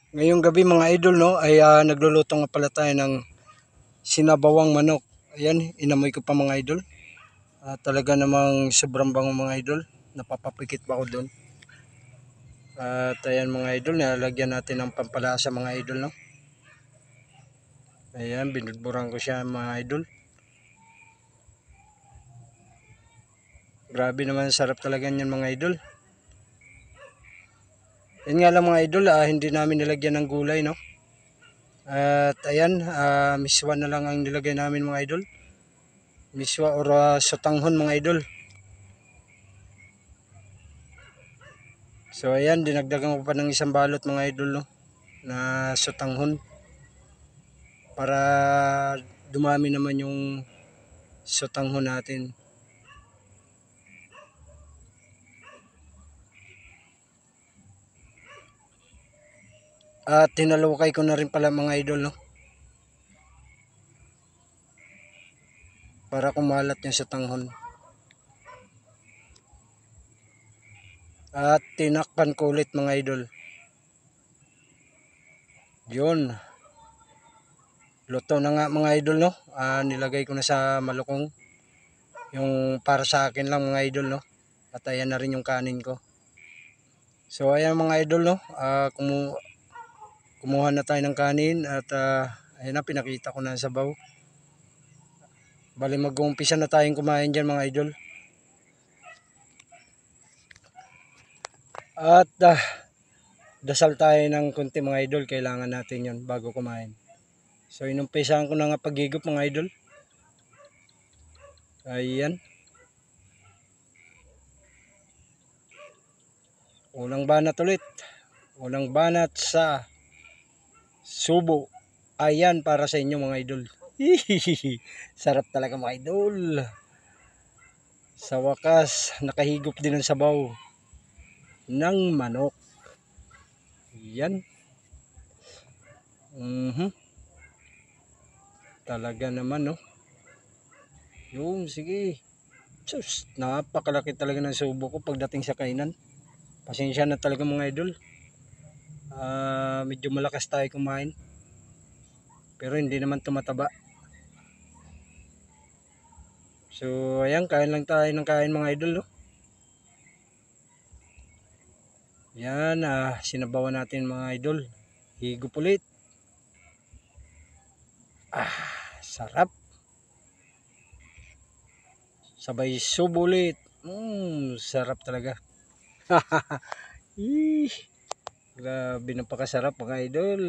Ngayong gabi mga idol no ay nagluluto nga pala tayo ng sinabawang manok. Ayan, inamoy ko pa mga idol. Talaga namang sobrang bango mga idol. Napapapikit pa ako doon. At ayan mga idol, nalagyan natin ng pampalasa mga idol no. Ayan, binudburan ko siya mga idol. Grabe naman, sarap talaga niyan mga idol. Yan nga lang mga idol, hindi namin nilagyan ng gulay no. At ayan, miswa na lang ang nilagay namin mga idol. Miswa or sotanghon mga idol. So ayan, dinagdagan ko pa ng isang balot mga idol no, na sotanghon para dumami naman yung sotanghon natin. At tinalukay ko na rin pala mga idol no, para kumalat yung sotanghon. At tinakpan ko ulit mga idol. Yun, luto na nga mga idol no. Nilagay ko na sa malukong, yung para sa akin lang mga idol no. At ayan na rin yung kanin ko. So ayan mga idol no, kumuha na tayo ng kanin at ayan na, pinakita ko na sa sabaw. Bali mag-uumpisa na tayong kumain dyan mga idol. At dasal tayo ng konti mga idol, kailangan natin yon bago kumain. So inumpisahan ko na nga paghigop mga idol. Ayan. Unang banat ulit. Unang banat sa subo. Ayan para sa inyo mga idol. Sarap talaga mga idol. Sa wakas, nakahigop din ng sabaw ng manok. Yan. Talaga naman no. Yung sige. Sus, napakalaki talaga ng subo ko pagdating sa kainan. Pasensya na talaga mga idol. Medyo malakas tayo kumain. Pero hindi naman tumataba. So ayan, kain lang tayo ng kain mga idol no. Yan, sinabawan natin mga idol. Higop ulit. Sarap. Sabay subo ulit. Sarap talaga. Grabe, napakasarap mga idol.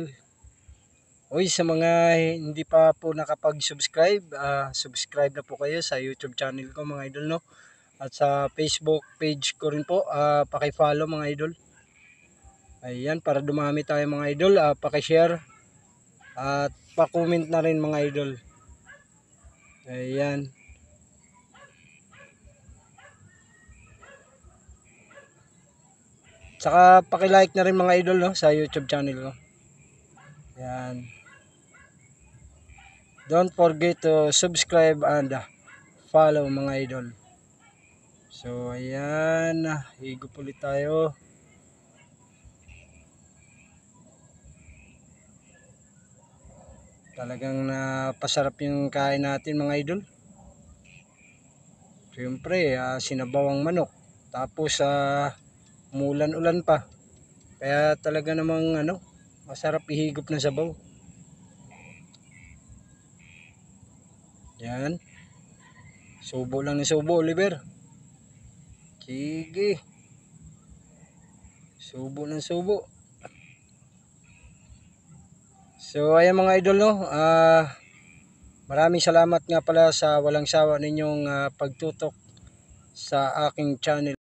Uy, sa mga hindi pa po nakapag-subscribe, subscribe na po kayo sa YouTube channel ko mga idol no. At sa Facebook page ko rin po, paki-follow mga idol. Ayan, para dumami tayo mga idol, paki-share at pa-comment na rin mga idol. Ayan. Saka paki-like na rin mga idol no, sa YouTube channel ko. Ayan. Don't forget to subscribe and follow mga idol. So ayan, higop ulit tayo. Talagang napasarap yung kain natin mga idol. Siyempre, sinabawang manok. Tapos umulan-ulan pa. Kaya talaga namang masarap ihigop ng sabaw. Yan. Subo lang ng subo, Oliver. Sige. Subo ng subo. So ayan mga idol no. Maraming salamat nga pala sa walang sawa ninyong pagtutok sa aking channel.